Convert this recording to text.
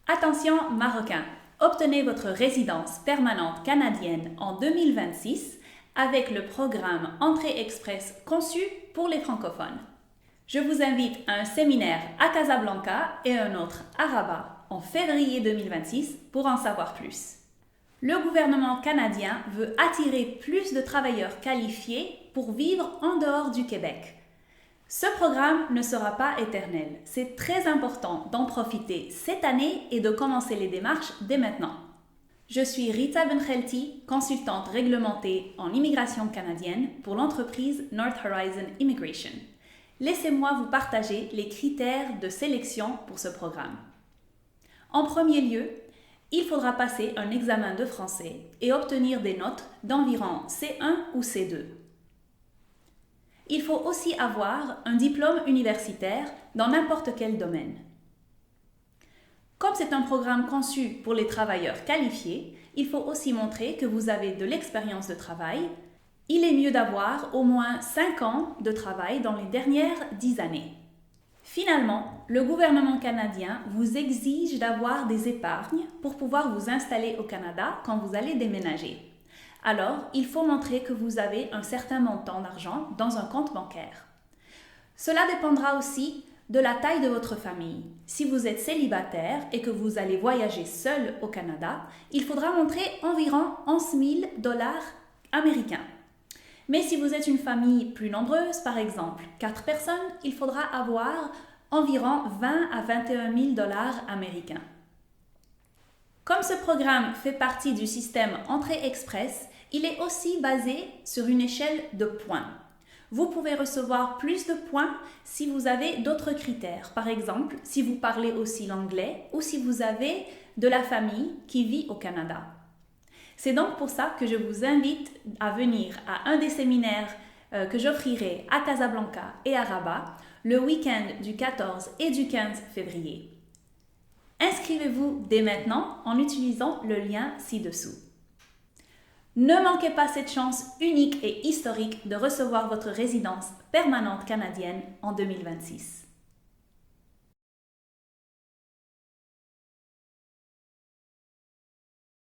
Attention Marocains, obtenez votre résidence permanente canadienne en 2026 avec le programme Entrée Express conçu pour les francophones. Je vous invite à un séminaire à Casablanca et un autre à Rabat en février 2026 pour en savoir plus. Le gouvernement canadien veut attirer plus de travailleurs qualifiés pour vivre en dehors du Québec. Ce programme ne sera pas éternel. C'est très important d'en profiter cette année et de commencer les démarches dès maintenant. Je suis Rita Benkhelti, consultante réglementée en immigration canadienne pour l'entreprise North Horizon Immigration. Laissez-moi vous partager les critères de sélection pour ce programme. En premier lieu, il faudra passer un examen de français et obtenir des notes d'environ C1 ou C2. Il faut aussi avoir un diplôme universitaire dans n'importe quel domaine. Comme c'est un programme conçu pour les travailleurs qualifiés, il faut aussi montrer que vous avez de l'expérience de travail. Il est mieux d'avoir au moins 5 ans de travail dans les dernières 10 années. Finalement, le gouvernement canadien vous exige d'avoir des épargnes pour pouvoir vous installer au Canada quand vous allez déménager. Alors, il faut montrer que vous avez un certain montant d'argent dans un compte bancaire. Cela dépendra aussi de la taille de votre famille. Si vous êtes célibataire et que vous allez voyager seul au Canada, il faudra montrer environ 11 000 $ américains. Mais si vous êtes une famille plus nombreuse, par exemple 4 personnes, il faudra avoir environ 20 à 21 000 $ américains. Comme ce programme fait partie du système Entrée Express, il est aussi basé sur une échelle de points. Vous pouvez recevoir plus de points si vous avez d'autres critères. Par exemple, si vous parlez aussi l'anglais ou si vous avez de la famille qui vit au Canada. C'est donc pour ça que je vous invite à venir à un des séminaires que j'offrirai à Casablanca et à Rabat le week-end du 14 et du 15 février. Inscrivez-vous dès maintenant en utilisant le lien ci-dessous. Ne manquez pas cette chance unique et historique de recevoir votre résidence permanente canadienne en 2026.